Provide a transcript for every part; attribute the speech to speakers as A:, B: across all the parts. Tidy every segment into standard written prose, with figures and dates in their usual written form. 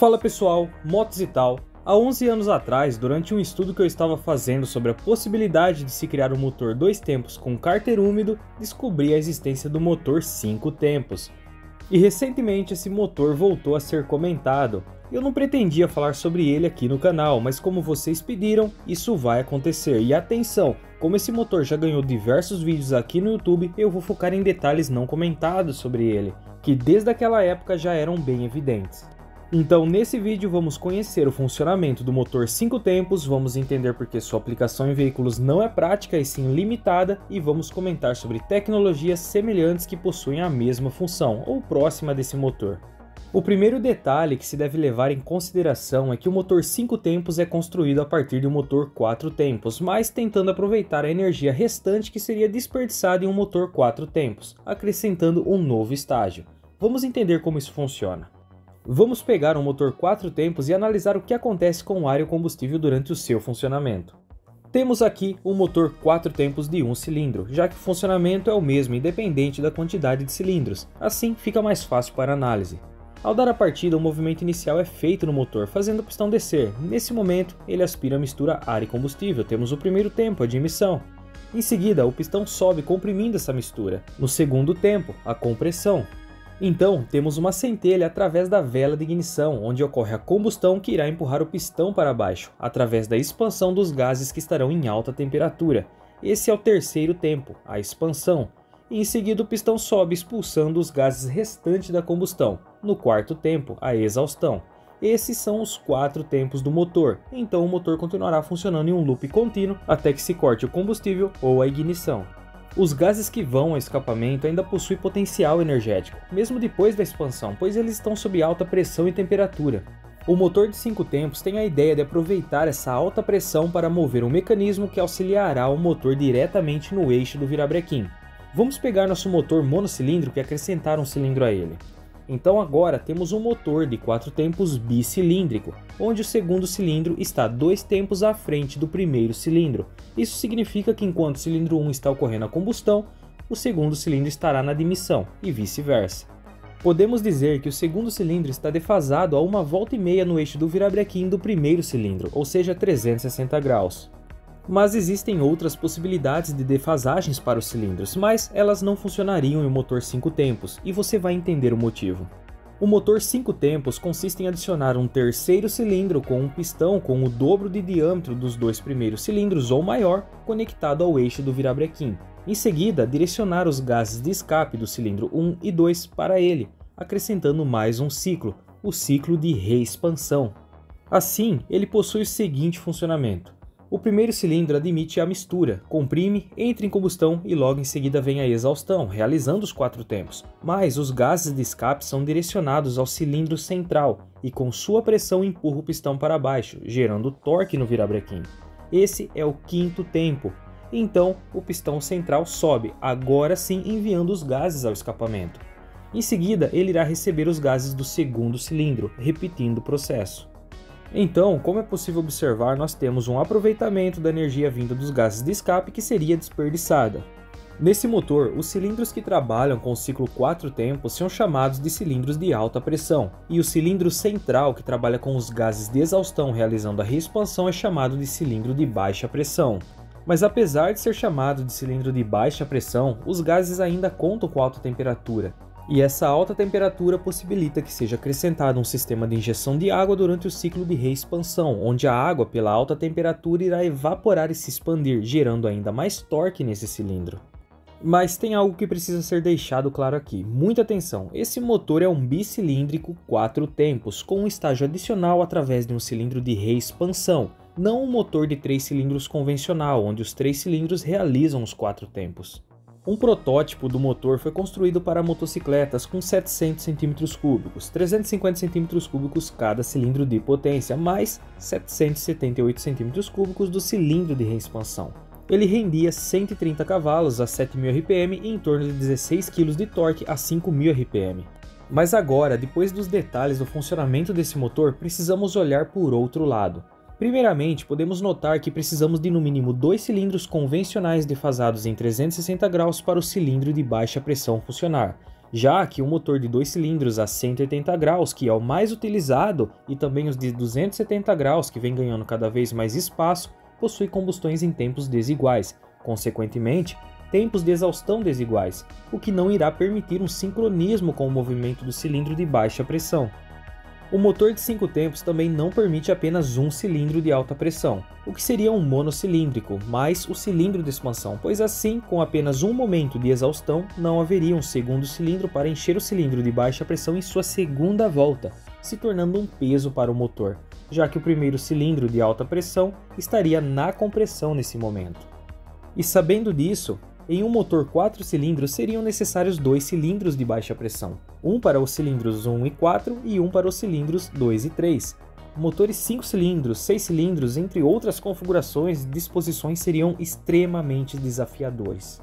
A: Fala pessoal, motos e tal. Há 11 anos atrás, durante um estudo que eu estava fazendo sobre a possibilidade de se criar um motor 2 tempos com cárter úmido, descobri a existência do motor 5 tempos. E recentemente esse motor voltou a ser comentado. Eu não pretendia falar sobre ele aqui no canal, mas como vocês pediram, isso vai acontecer. E atenção, como esse motor já ganhou diversos vídeos aqui no YouTube, eu vou focar em detalhes não comentados sobre ele, que desde aquela época já eram bem evidentes. Então nesse vídeo vamos conhecer o funcionamento do motor 5 tempos, vamos entender porque sua aplicação em veículos não é prática e sim limitada, e vamos comentar sobre tecnologias semelhantes que possuem a mesma função, ou próxima desse motor. O primeiro detalhe que se deve levar em consideração é que o motor 5 tempos é construído a partir de um motor 4 tempos, mas tentando aproveitar a energia restante que seria desperdiçada em um motor 4 tempos, acrescentando um novo estágio. Vamos entender como isso funciona. Vamos pegar um motor 4 tempos e analisar o que acontece com o ar e o combustível durante o seu funcionamento. Temos aqui um motor 4 tempos de 1 cilindro, já que o funcionamento é o mesmo independente da quantidade de cilindros, assim fica mais fácil para análise. Ao dar a partida, o movimento inicial é feito no motor, fazendo o pistão descer. Nesse momento, ele aspira a mistura ar e combustível, temos o primeiro tempo, a de emissão. Em seguida, o pistão sobe comprimindo essa mistura. No segundo tempo, a compressão. Então, temos uma centelha através da vela de ignição, onde ocorre a combustão que irá empurrar o pistão para baixo, através da expansão dos gases que estarão em alta temperatura. Esse é o terceiro tempo, a expansão. E em seguida o pistão sobe expulsando os gases restantes da combustão. No quarto tempo, a exaustão. Esses são os 4 tempos do motor, então o motor continuará funcionando em um loop contínuo até que se corte o combustível ou a ignição. Os gases que vão ao escapamento ainda possuem potencial energético, mesmo depois da expansão, pois eles estão sob alta pressão e temperatura. O motor de 5 tempos tem a ideia de aproveitar essa alta pressão para mover um mecanismo que auxiliará o motor diretamente no eixo do virabrequim. Vamos pegar nosso motor monocilíndrico e acrescentar um cilindro a ele. Então agora temos um motor de 4 tempos bicilíndrico, onde o segundo cilindro está 2 tempos à frente do primeiro cilindro. Isso significa que enquanto o cilindro 1 está ocorrendo a combustão, o segundo cilindro estará na admissão, e vice-versa. Podemos dizer que o segundo cilindro está defasado a 1,5 volta no eixo do virabrequim do primeiro cilindro, ou seja, 360 graus. Mas existem outras possibilidades de defasagens para os cilindros, mas elas não funcionariam em um motor 5 tempos, e você vai entender o motivo. O motor 5 tempos consiste em adicionar um terceiro cilindro com um pistão com o dobro de diâmetro dos 2 primeiros cilindros ou maior, conectado ao eixo do virabrequim. Em seguida, direcionar os gases de escape do cilindro 1 e 2 para ele, acrescentando mais um ciclo, o ciclo de reexpansão. Assim, ele possui o seguinte funcionamento. O primeiro cilindro admite a mistura, comprime, entra em combustão e logo em seguida vem a exaustão, realizando os 4 tempos. Mas os gases de escape são direcionados ao cilindro central e com sua pressão empurra o pistão para baixo, gerando torque no virabrequim. Esse é o 5º tempo. Então o pistão central sobe, agora sim enviando os gases ao escapamento. Em seguida ele irá receber os gases do segundo cilindro, repetindo o processo. Então, como é possível observar, nós temos um aproveitamento da energia vinda dos gases de escape que seria desperdiçada. Nesse motor, os cilindros que trabalham com o ciclo 4 tempos são chamados de cilindros de alta pressão, e o cilindro central que trabalha com os gases de exaustão realizando a reexpansão é chamado de cilindro de baixa pressão. Mas apesar de ser chamado de cilindro de baixa pressão, os gases ainda contam com alta temperatura. E essa alta temperatura possibilita que seja acrescentado um sistema de injeção de água durante o ciclo de reexpansão, onde a água, pela alta temperatura, irá evaporar e se expandir, gerando ainda mais torque nesse cilindro. Mas tem algo que precisa ser deixado claro aqui, muita atenção, esse motor é um bicilíndrico 4 tempos, com um estágio adicional através de um cilindro de reexpansão, não um motor de 3 cilindros convencional, onde os 3 cilindros realizam os 4 tempos. Um protótipo do motor foi construído para motocicletas com 700 cm3, 350 cm3 cada cilindro de potência, mais 778 cm3 do cilindro de reexpansão. Ele rendia 130 cavalos a 7.000 RPM e em torno de 16 kg de torque a 5.000 RPM. Mas agora, depois dos detalhes do funcionamento desse motor, precisamos olhar por outro lado. Primeiramente, podemos notar que precisamos de no mínimo 2 cilindros convencionais defasados em 360 graus para o cilindro de baixa pressão funcionar. já que o motor de 2 cilindros a 180 graus, que é o mais utilizado, e também os de 270 graus, que vem ganhando cada vez mais espaço, possui combustões em tempos desiguais, consequentemente, tempos de exaustão desiguais, o que não irá permitir um sincronismo com o movimento do cilindro de baixa pressão. O motor de 5 tempos também não permite apenas um cilindro de alta pressão, o que seria um monocilíndrico, mais o cilindro de expansão, pois assim, com apenas um momento de exaustão, não haveria um segundo cilindro para encher o cilindro de baixa pressão em sua segunda volta, se tornando um peso para o motor, já que o primeiro cilindro de alta pressão estaria na compressão nesse momento. E sabendo disso, em um motor 4 cilindros seriam necessários 2 cilindros de baixa pressão, um para os cilindros 1 e 4 e um para os cilindros 2 e 3. Motores 5 cilindros, 6 cilindros, entre outras configurações e disposições seriam extremamente desafiadores.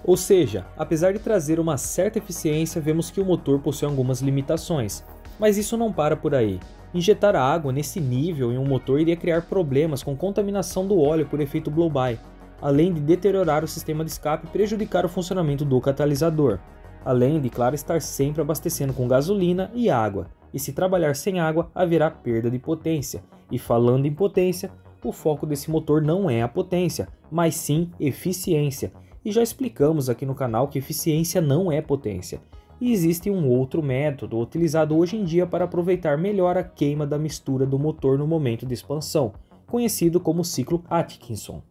A: Ou seja, apesar de trazer uma certa eficiência, vemos que o motor possui algumas limitações, mas isso não para por aí. Injetar água nesse nível em um motor iria criar problemas com contaminação do óleo por efeito blow-by, além de deteriorar o sistema de escape e prejudicar o funcionamento do catalisador, além de, claro, estar sempre abastecendo com gasolina e água, e se trabalhar sem água haverá perda de potência, e falando em potência, o foco desse motor não é a potência, mas sim eficiência, e já explicamos aqui no canal que eficiência não é potência, e existe um outro método utilizado hoje em dia para aproveitar melhor a queima da mistura do motor no momento de expansão, conhecido como ciclo Atkinson.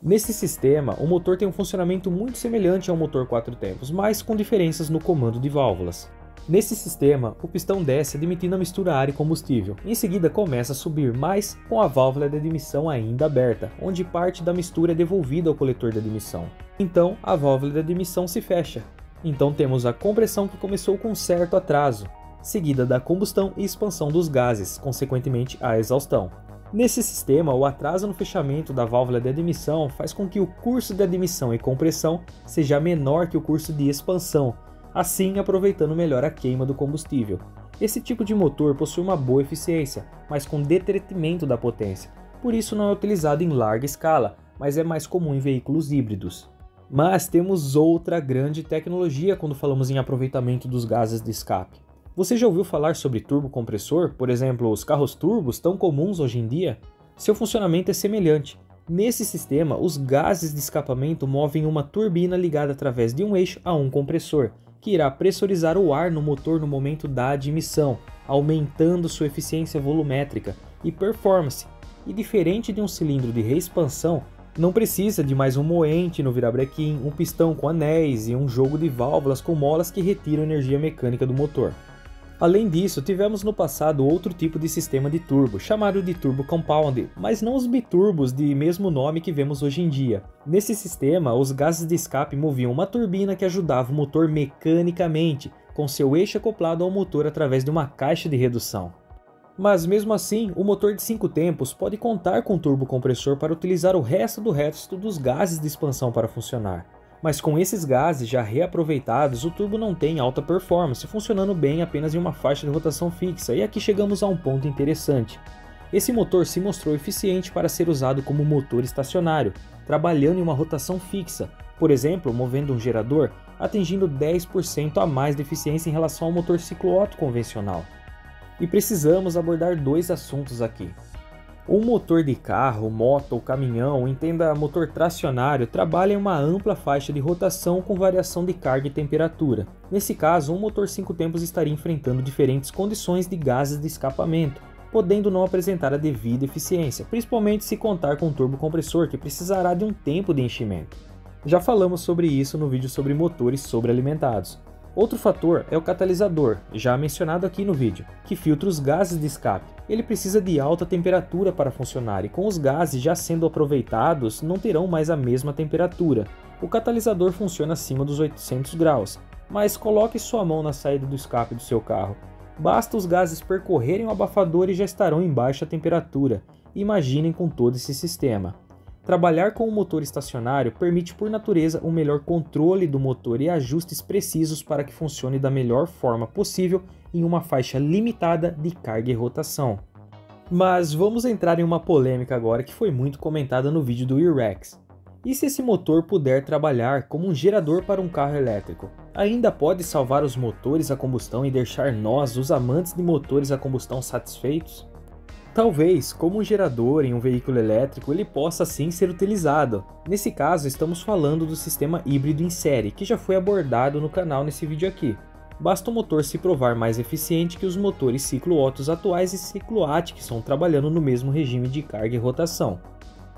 A: Nesse sistema, o motor tem um funcionamento muito semelhante ao motor 4 tempos, mas com diferenças no comando de válvulas. Nesse sistema, o pistão desce admitindo a mistura ar e combustível, em seguida começa a subir, mas com a válvula de admissão ainda aberta, onde parte da mistura é devolvida ao coletor de admissão. Então, a válvula de admissão se fecha. Então temos a compressão que começou com certo atraso, seguida da combustão e expansão dos gases, consequentemente a exaustão. Nesse sistema, o atraso no fechamento da válvula de admissão faz com que o curso de admissão e compressão seja menor que o curso de expansão, assim aproveitando melhor a queima do combustível. Esse tipo de motor possui uma boa eficiência, mas com detrimento da potência, por isso não é utilizado em larga escala, mas é mais comum em veículos híbridos. Mas temos outra grande tecnologia quando falamos em aproveitamento dos gases de escape. Você já ouviu falar sobre turbocompressor? Por exemplo, os carros turbos tão comuns hoje em dia? Seu funcionamento é semelhante. Nesse sistema, os gases de escapamento movem uma turbina ligada através de um eixo a um compressor, que irá pressurizar o ar no motor no momento da admissão, aumentando sua eficiência volumétrica e performance. E diferente de um cilindro de reexpansão, não precisa de mais um moente no virabrequim, um pistão com anéis e um jogo de válvulas com molas que retiram energia mecânica do motor. Além disso, tivemos no passado outro tipo de sistema de turbo, chamado de turbo compound, mas não os biturbos de mesmo nome que vemos hoje em dia. Nesse sistema, os gases de escape moviam uma turbina que ajudava o motor mecanicamente, com seu eixo acoplado ao motor através de uma caixa de redução. Mas mesmo assim, o motor de 5 tempos pode contar com turbocompressor para utilizar o resto dos gases de expansão para funcionar. Mas com esses gases já reaproveitados, o turbo não tem alta performance, funcionando bem apenas em uma faixa de rotação fixa, e aqui chegamos a um ponto interessante. Esse motor se mostrou eficiente para ser usado como motor estacionário, trabalhando em uma rotação fixa, por exemplo, movendo um gerador, atingindo 10% a mais de eficiência em relação ao motor ciclo Otto convencional. E precisamos abordar dois assuntos aqui. Um motor de carro, moto ou caminhão, entenda motor tracionário, trabalha em uma ampla faixa de rotação com variação de carga e temperatura. Nesse caso, um motor 5 tempos estaria enfrentando diferentes condições de gases de escapamento, podendo não apresentar a devida eficiência, principalmente se contar com um turbocompressor que precisará de um tempo de enchimento. Já falamos sobre isso no vídeo sobre motores sobrealimentados. Outro fator é o catalisador, já mencionado aqui no vídeo, que filtra os gases de escape. Ele precisa de alta temperatura para funcionar e com os gases já sendo aproveitados não terão mais a mesma temperatura. O catalisador funciona acima dos 800 graus, mas coloque sua mão na saída do escape do seu carro. Basta os gases percorrerem o abafador e já estarão em baixa temperatura. Imaginem com todo esse sistema. Trabalhar com o motor estacionário permite por natureza um melhor controle do motor e ajustes precisos para que funcione da melhor forma possível em uma faixa limitada de carga e rotação. Mas vamos entrar em uma polêmica agora que foi muito comentada no vídeo do E-Rex. E se esse motor puder trabalhar como um gerador para um carro elétrico? Ainda pode salvar os motores a combustão e deixar nós, os amantes de motores a combustão, satisfeitos? Talvez, como um gerador em um veículo elétrico, ele possa sim ser utilizado. Nesse caso, estamos falando do sistema híbrido em série, que já foi abordado no canal nesse vídeo aqui. Basta o motor se provar mais eficiente que os motores ciclo Otto atuais e ciclo Atkinson trabalhando no mesmo regime de carga e rotação.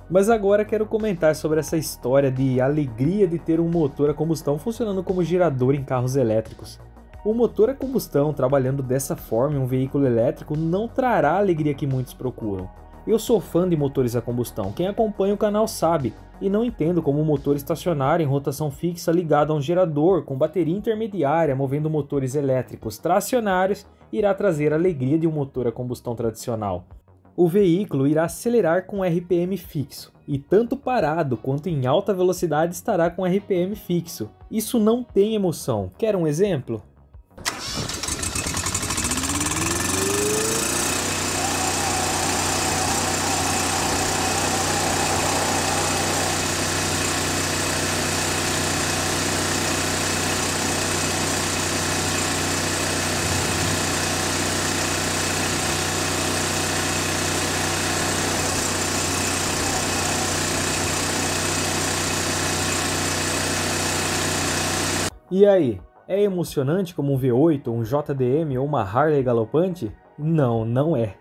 A: Mas agora quero comentar sobre essa história de alegria de ter um motor a combustão funcionando como gerador em carros elétricos. O motor a combustão trabalhando dessa forma em um veículo elétrico não trará a alegria que muitos procuram. Eu sou fã de motores a combustão, quem acompanha o canal sabe, e não entendo como um motor estacionário em rotação fixa ligado a um gerador com bateria intermediária movendo motores elétricos tracionários irá trazer a alegria de um motor a combustão tradicional. O veículo irá acelerar com RPM fixo, e tanto parado quanto em alta velocidade estará com RPM fixo. Isso não tem emoção. Quer um exemplo? E aí, é emocionante como um V8, um JDM ou uma Harley galopante? Não, não é.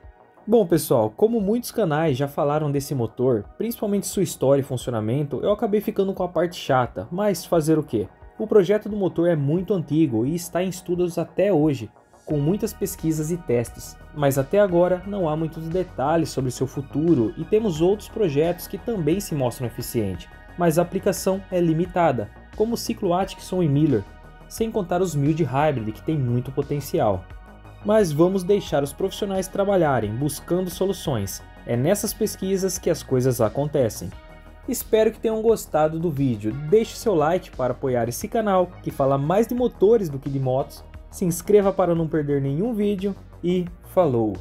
A: Bom pessoal, como muitos canais já falaram desse motor, principalmente sua história e funcionamento, eu acabei ficando com a parte chata, mas fazer o quê? O projeto do motor é muito antigo e está em estudos até hoje, com muitas pesquisas e testes, mas até agora não há muitos detalhes sobre seu futuro e temos outros projetos que também se mostram eficientes, mas a aplicação é limitada, como o ciclo Atkinson e Miller, sem contar os mild hybrid que tem muito potencial. Mas vamos deixar os profissionais trabalharem, buscando soluções, é nessas pesquisas que as coisas acontecem. Espero que tenham gostado do vídeo, deixe seu like para apoiar esse canal, que fala mais de motores do que de motos, se inscreva para não perder nenhum vídeo e falou!